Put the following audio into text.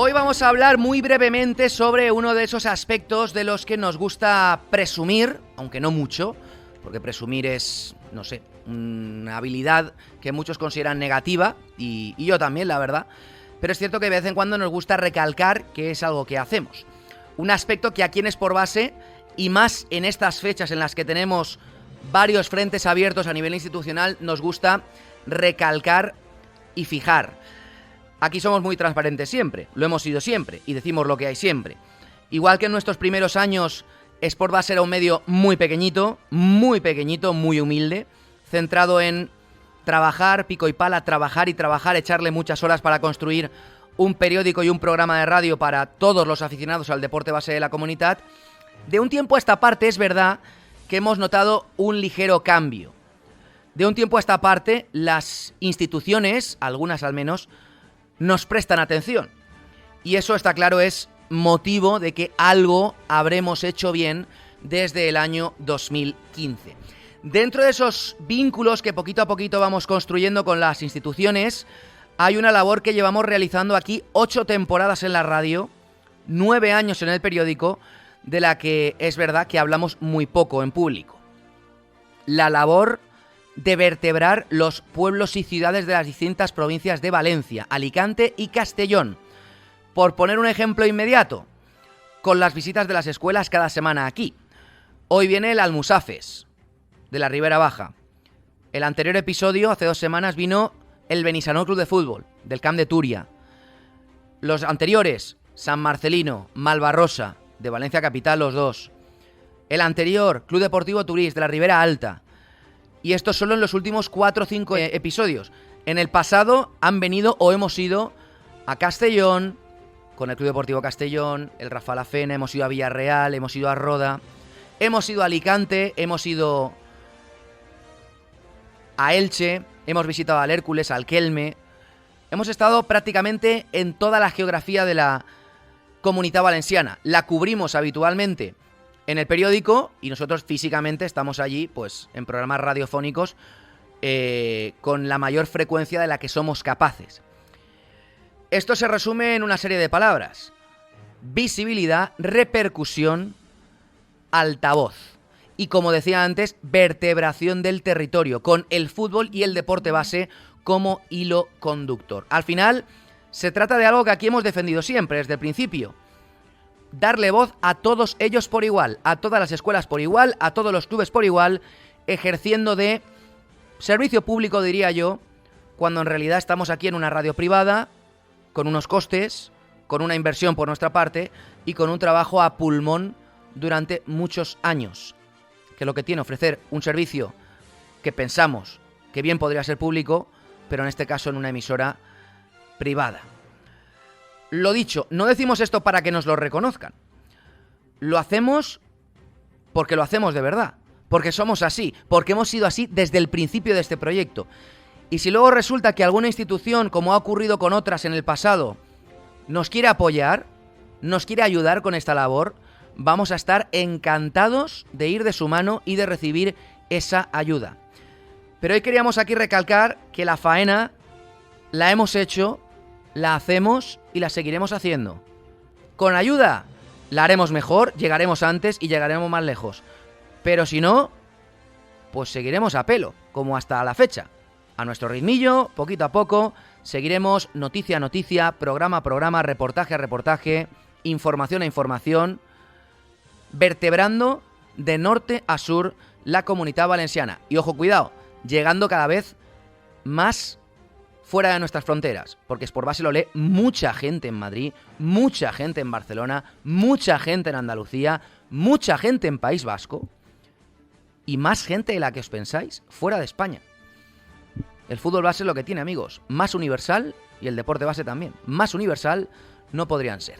Hoy vamos a hablar muy brevemente sobre uno de esos aspectos de los que nos gusta presumir, aunque no mucho, porque presumir es, no sé, una habilidad que muchos consideran negativa, y yo también, la verdad, pero es cierto que de vez en cuando nos gusta recalcar que es algo que hacemos. Un aspecto que aquí en Sport Base, y más en estas fechas en las que tenemos varios frentes abiertos a nivel institucional, nos gusta recalcar y fijar. Aquí somos muy transparentes siempre, lo hemos sido siempre, y decimos lo que hay siempre. Igual que en nuestros primeros años, Sport Base era un medio muy pequeñito, muy humilde, centrado en trabajar, pico y pala, trabajar y trabajar, echarle muchas horas para construir un periódico y un programa de radio para todos los aficionados al deporte base de la comunidad. De un tiempo a esta parte es verdad que hemos notado un ligero cambio. De un tiempo a esta parte, las instituciones, algunas al menos, nos prestan atención. Y eso, está claro, es motivo de que algo habremos hecho bien desde el año 2015. Dentro de esos vínculos que poquito a poquito vamos construyendo con las instituciones, hay una labor que llevamos realizando aquí 8 temporadas en la radio, 9 años en el periódico, de la que es verdad que hablamos muy poco en público. La labor de vertebrar los pueblos y ciudades de las distintas provincias de Valencia, Alicante y Castellón. Por poner un ejemplo inmediato, con las visitas de las escuelas cada semana aquí. Hoy viene el Almusafes, de la Ribera Baja. El anterior episodio, hace 2 semanas, vino el Benissanó Club de Fútbol, del Camp de Túria. Los anteriores, San Marcelino, Malvarrosa, de Valencia Capital, los dos. El anterior, Club Deportivo Turís, de la Ribera Alta. Y esto solo en los últimos 4 o 5 episodios. En el pasado han venido o hemos ido a Castellón, con el Club Deportivo Castellón, el Rafa La Fena, hemos ido a Villarreal, hemos ido a Roda, hemos ido a Alicante, hemos ido a Elche, hemos visitado al Hércules, al Kelme. Hemos estado prácticamente en toda la geografía de la Comunidad Valenciana. La cubrimos habitualmente en el periódico y nosotros físicamente estamos allí, pues, en programas radiofónicos con la mayor frecuencia de la que somos capaces. Esto se resume en una serie de palabras: visibilidad, repercusión, altavoz. Y como decía antes, vertebración del territorio, con el fútbol y el deporte base como hilo conductor. Al final, se trata de algo que aquí hemos defendido siempre, desde el principio. Darle voz a todos ellos por igual, a todas las escuelas por igual, a todos los clubes por igual, ejerciendo de servicio público, diría yo, cuando en realidad estamos aquí en una radio privada, con unos costes, con una inversión por nuestra parte y con un trabajo a pulmón durante muchos años, que lo que tiene ofrecer un servicio que pensamos que bien podría ser público, pero en este caso en una emisora privada. Lo dicho, no decimos esto para que nos lo reconozcan. Lo hacemos porque lo hacemos de verdad, porque somos así, porque hemos sido así desde el principio de este proyecto. Y si luego resulta que alguna institución, como ha ocurrido con otras en el pasado, nos quiere apoyar, nos quiere ayudar con esta labor, vamos a estar encantados de ir de su mano y de recibir esa ayuda. Pero hoy queríamos aquí recalcar que la faena la hemos hecho, la hacemos y la seguiremos haciendo. Con ayuda la haremos mejor, llegaremos antes y llegaremos más lejos. Pero si no, pues seguiremos a pelo, como hasta la fecha. A nuestro ritmillo, poquito a poco, seguiremos noticia a noticia, programa a programa, reportaje a reportaje, información a información, vertebrando de norte a sur la Comunidad Valenciana. Y ojo, cuidado, llegando cada vez más fuera de nuestras fronteras, porque Sport Base lo lee mucha gente en Madrid, mucha gente en Barcelona, mucha gente en Andalucía, mucha gente en País Vasco y más gente de la que os pensáis fuera de España. El fútbol base es lo que tiene, amigos, más universal, y el deporte base también, más universal no podrían ser.